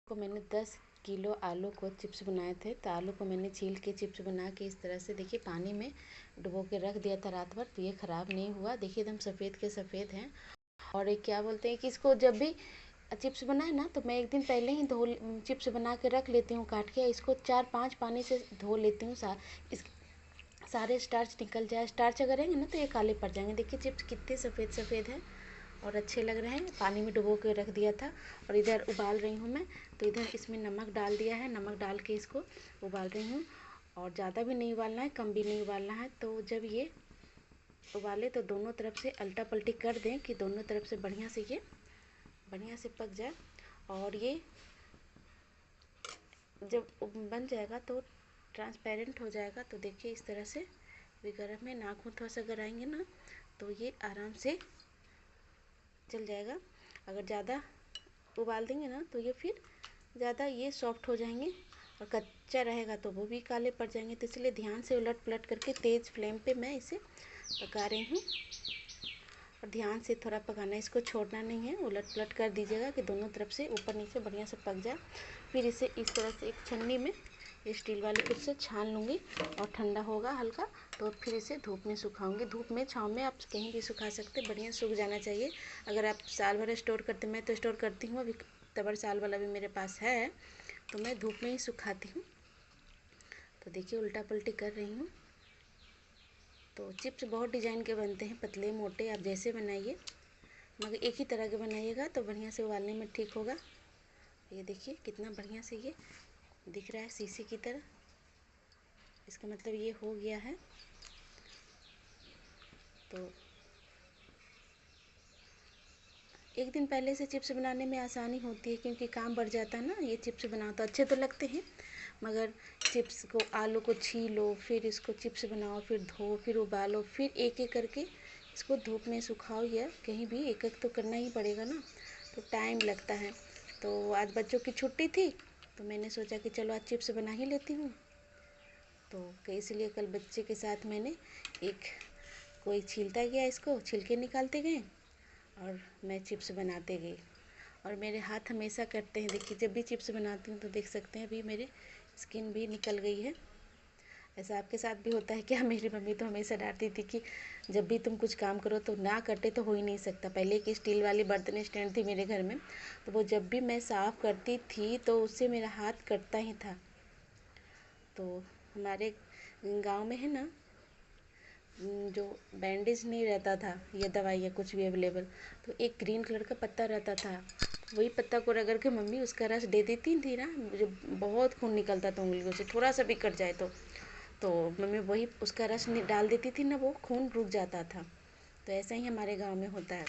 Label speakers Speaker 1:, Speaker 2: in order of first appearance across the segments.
Speaker 1: को मैंने 10 किलो आलू को चिप्स बनाए थे। तो आलू को मैंने छील के चिप्स बना के इस तरह से देखिए पानी में डुबो के रख दिया था रात भर। तो ये ख़राब नहीं हुआ, देखिए एकदम सफ़ेद के सफ़ेद हैं। और एक क्या बोलते हैं कि इसको जब भी चिप्स बनाए ना तो मैं एक दिन पहले ही धो चिप्स बना के रख लेती हूँ काट के। इसको 4-5 पानी से धो लेती हूँ, इस सारे स्टार्च निकल जाए। स्टार्च अगर रहेंगे ना तो ये काले पड़ जाएंगे। देखिए चिप्स कितने सफ़ेद सफ़ेद हैं और अच्छे लग रहे हैं। पानी में डुबो के रख दिया था और इधर उबाल रही हूँ मैं। तो इधर इसमें नमक डाल दिया है, नमक डाल के इसको उबाल रही हूँ। और ज़्यादा भी नहीं उबालना है, कम भी नहीं उबालना है। तो जब ये उबाले तो दोनों तरफ से अल्टा पल्टी कर दें कि दोनों तरफ से बढ़िया से पक जाए। और ये जब बन जाएगा तो ट्रांसपेरेंट हो जाएगा। तो देखिए इस तरह से भी गर्म में नाखून थोड़ा सा गराएंगे ना तो ये आराम से चल जाएगा। अगर ज़्यादा उबाल देंगे ना तो ये फिर ज़्यादा ये सॉफ्ट हो जाएंगे और कच्चा रहेगा तो वो भी काले पड़ जाएंगे। तो इसलिए ध्यान से उलट पलट करके तेज़ फ्लेम पे मैं इसे पका रही हूँ। और ध्यान से थोड़ा पकाना, इसको छोड़ना नहीं है, उलट पलट कर दीजिएगा कि दोनों तरफ से ऊपर नीचे बढ़िया से पक जाए। फिर इसे इस तरह से एक छन्नी में ये स्टील वाले कुछ से छान लूँगी और ठंडा होगा हल्का तो फिर इसे धूप में सुखाऊंगी। धूप में छाँव में आप कहीं भी सुखा सकते, बढ़िया सूख जाना चाहिए। अगर आप साल भर स्टोर करते, मैं तो स्टोर करती हूँ, अभी तबर साल वाला भी मेरे पास है तो मैं धूप में ही सुखाती हूँ। तो देखिए उल्टा पलटी कर रही हूँ। तो चिप्स बहुत डिज़ाइन के बनते हैं, पतले मोटे आप जैसे बनाइए, मगर एक ही तरह के बनाइएगा तो बढ़िया से उबालने में ठीक होगा। ये देखिए कितना बढ़िया से ये दिख रहा है शीशे की तरह, इसका मतलब ये हो गया है। तो एक दिन पहले से चिप्स बनाने में आसानी होती है क्योंकि काम बढ़ जाता है ना। ये चिप्स बनाओ तो अच्छे तो लगते हैं, मगर चिप्स को आलू को छीलो, फिर इसको चिप्स बनाओ, फिर धो, फिर उबालो, फिर एक एक करके इसको धूप में सुखाओ, या कहीं भी एक एक तो करना ही पड़ेगा ना, तो टाइम लगता है। तो आज बच्चों की छुट्टी थी तो मैंने सोचा कि चलो आज चिप्स बना ही लेती हूँ। तो इसलिए कल बच्चे के साथ मैंने कोई छीलता गया, इसको छिलके निकालते गए और मैं चिप्स बनाते गई। और मेरे हाथ हमेशा कटते हैं, देखिए जब भी चिप्स बनाती हूँ तो देख सकते हैं अभी मेरे स्किन भी निकल गई है। ऐसा आपके साथ भी होता है क्या? मेरी मम्मी तो हमेशा डांटती थी कि जब भी तुम कुछ काम करो तो ना कटे तो हो ही नहीं सकता। पहले की स्टील वाली बर्तन स्टैंड थी मेरे घर में, तो वो जब भी मैं साफ़ करती थी तो उससे मेरा हाथ कटता ही था। तो हमारे गांव में है ना, जो बैंडेज नहीं रहता था या दवाई या कुछ भी अवेलेबल, तो एक ग्रीन कलर का पत्ता रहता था, वही पत्ता को रगड़ के मम्मी उसका रस दे देती थी ना। मुझे बहुत खून निकलता था उंगलियों से, थोड़ा सा भी कट जाए तो मम्मी वही उसका रस डाल देती थी ना, वो खून रुक जाता था। तो ऐसा ही हमारे गांव में होता है।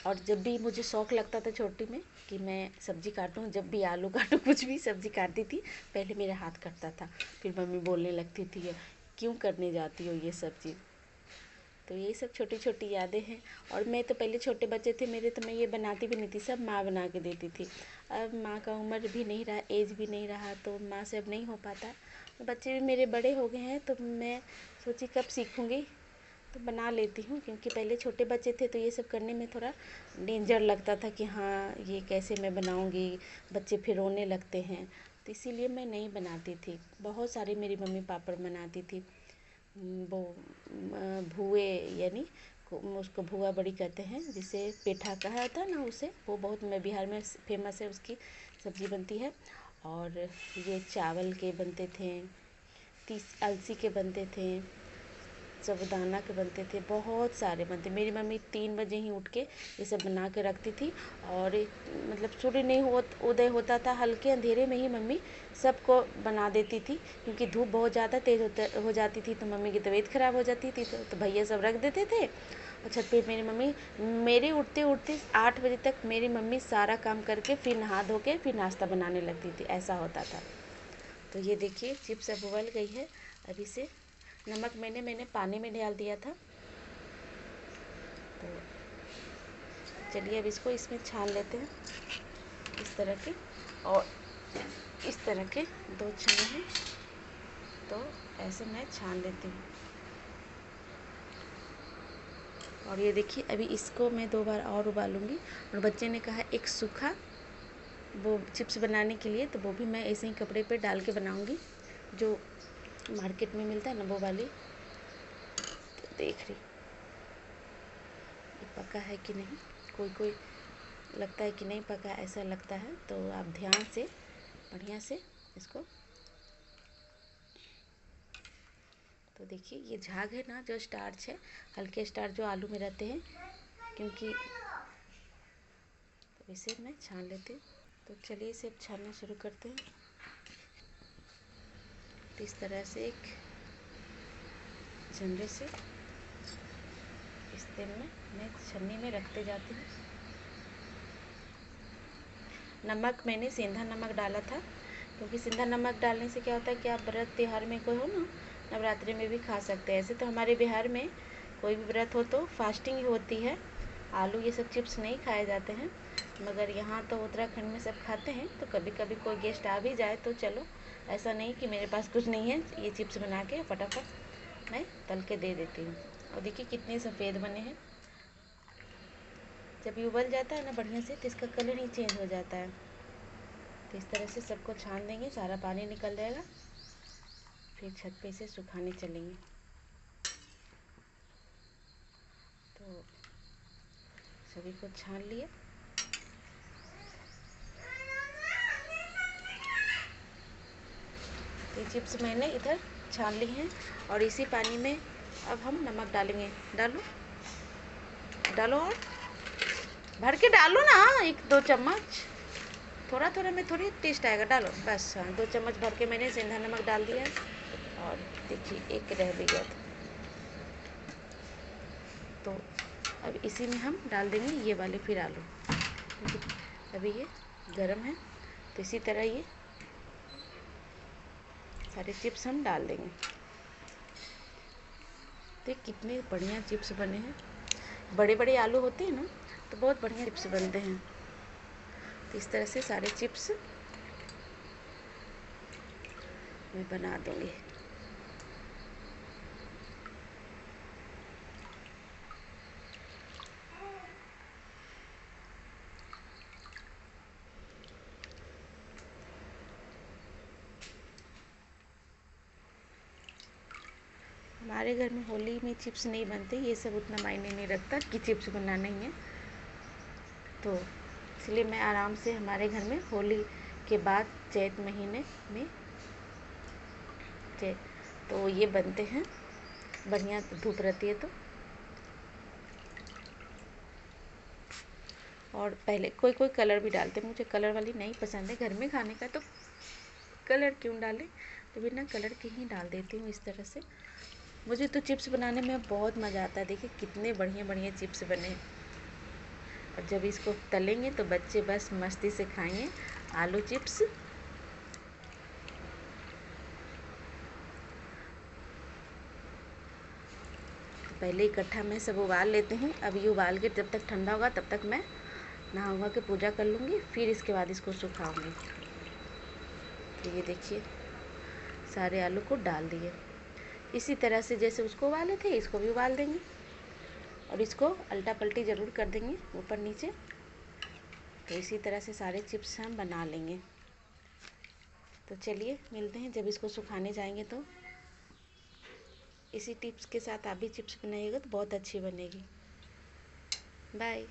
Speaker 1: और जब भी मुझे शौक़ लगता था छोटी में कि मैं सब्ज़ी काटूँ, जब भी आलू काटूँ, कुछ भी सब्ज़ी काटती थी, पहले मेरा हाथ कटता था। फिर मम्मी बोलने लगती थी क्यों करने जाती हो ये सब चीज़। तो यही सब छोटी छोटी यादें हैं। और मैं तो पहले छोटे बच्चे थे मेरे तो मैं ये बनाती भी नहीं थी, सब माँ बना के देती थी। अब माँ का उम्र भी नहीं रहा, एज भी नहीं रहा, तो माँ से अब नहीं हो पाता। बच्चे भी मेरे बड़े हो गए हैं तो मैं सोची कब सीखूँगी, तो बना लेती हूँ। क्योंकि पहले छोटे बच्चे थे तो ये सब करने में थोड़ा डेंजर लगता था कि हाँ ये कैसे मैं बनाऊँगी, बच्चे फिर रोने लगते हैं, तो इसीलिए मैं नहीं बनाती थी। बहुत सारे मेरी मम्मी पापड़ बनाती थी। वो भुए, यानी उसको भुआ बड़ी कहते हैं, जिसे पेठा कहा जाता है ना, उसे वो बहुत में बिहार में फेमस है, उसकी सब्ज़ी बनती है। और ये चावल के बनते थे, अलसी के बनते थे, साबूदाना के बनते थे, बहुत सारे बनते। मेरी मम्मी 3 बजे ही उठ के ये सब बना के रखती थी। और मतलब सूर्य नहीं उदय होता था, हल्के अंधेरे में ही मम्मी सबको बना देती थी। क्योंकि धूप बहुत ज़्यादा तेज़ हो जाती थी तो मम्मी की तबीयत ख़राब हो जाती थी, तो भैया सब रख देते थे। और छत पे मेरी मम्मी, मेरे उठते उठते 8 बजे तक मेरी मम्मी सारा काम करके फिर नहा धो के फिर नाश्ता बनाने लगती थी, ऐसा होता था। तो ये देखिए चिप्स अब उबल गई है। अभी से नमक मैंने पानी में डाल दिया था। तो चलिए अब इसमें छान लेते हैं, इस तरह के, और इस तरह के 2 छाने हैं तो ऐसे मैं छान लेती हूँ। और ये देखिए अभी इसको मैं 2 बार और उबालूँगी। और बच्चे ने कहा एक सूखा वो चिप्स बनाने के लिए, तो वो भी मैं ऐसे ही कपड़े पे डाल के बनाऊंगी, जो मार्केट में मिलता है ना वो वाली। तो देख रही ये पका है कि नहीं, कोई कोई लगता है कि नहीं पका, ऐसा लगता है तो आप ध्यान से बढ़िया से इसको। तो देखिए ये झाग है ना, जो स्टार्च है, हल्के स्टार्च जो आलू में रहते हैं, क्योंकि तो इसे मैं छान लेती हूँ। तो चलिए इसे अब छानना शुरू करते हैं। तो इस तरह से एक चम्मच से इस तेल में मैं छन्नी में रखते जाती हूँ। नमक मैंने सेंधा नमक डाला था, क्योंकि सेंधा नमक डालने से क्या होता है कि आप व्रत त्यौहार में कोई हो ना, नवरात्रि में भी खा सकते हैं। ऐसे तो हमारे बिहार में कोई भी व्रत हो तो फास्टिंग ही होती है, आलू ये सब चिप्स नहीं खाए जाते हैं। मगर यहाँ तो उत्तराखंड में सब खाते हैं, तो कभी कभी कोई गेस्ट आ भी जाए तो चलो, ऐसा नहीं कि मेरे पास कुछ नहीं है, ये चिप्स बना के फटाफट मैं तल के दे देती हूँ। और देखिए कितने सफ़ेद बने हैं। जब ये उबल जाता है ना बढ़िया से, तो इसका कलर ही चेंज हो जाता है। तो इस तरह से सबको छान देंगे, सारा पानी निकल जाएगा, फिर छत पे इसे सुखाने चलेंगे। तो सभी को छान लिए। ये चिप्स मैंने इधर छान ली हैं, और इसी पानी में अब हम नमक डालेंगे। डालो डालो और भर के डालो ना, 1-2 चम्मच, थोड़ा थोड़ा में थोड़ी टेस्ट आएगा, डालो बस। हाँ 2 चम्मच भर के मैंने सेंधा नमक डाल दिया है। और देखिए एक रह भी गया था, तो अब इसी में हम डाल देंगे ये वाले फिर आलू, क्योंकि अभी ये गर्म है। तो इसी तरह ये सारे चिप्स हम डाल देंगे। तो कितने बढ़िया चिप्स बने हैं, बड़े बड़े आलू होते हैं ना तो बहुत बढ़िया चिप्स बनते हैं। तो इस तरह से सारे चिप्स मैं बना दूँगी। हमारे घर में होली में चिप्स नहीं बनते, ये सब उतना मायने नहीं रखता कि चिप्स बनाना ही है। तो इसलिए मैं आराम से, हमारे घर में होली के बाद चैत महीने में तो ये बनते हैं, बढ़िया धूप रहती है तो। और पहले कोई कोई कलर भी डालते, मुझे कलर वाली नहीं पसंद है, घर में खाने का तो कलर क्यों डालें, तो बिना कलर के ही डाल देती हूँ इस तरह से। मुझे तो चिप्स बनाने में बहुत मज़ा आता है। देखिए कितने बढ़िया बढ़िया चिप्स बने, और जब इसको तलेंगे तो बच्चे बस मस्ती से खाएंगे आलू चिप्स। तो पहले इकट्ठा मैं सब उबाल लेते हैं। अब ये उबाल के जब तक ठंडा होगा तब तक मैं नहा उहा के पूजा कर लूँगी, फिर इसके बाद इसको सुखाऊंगी। तो ये देखिए सारे आलू को डाल दिए, इसी तरह से जैसे उसको उबाले थे इसको भी उबाल देंगे, और इसको अल्टा पल्टी ज़रूर कर देंगे ऊपर नीचे। तो इसी तरह से सारे चिप्स हम बना लेंगे। तो चलिए मिलते हैं जब इसको सुखाने जाएंगे। तो इसी टिप्स के साथ आप भी चिप्स बनाइएगा तो बहुत अच्छी बनेगी। बाय।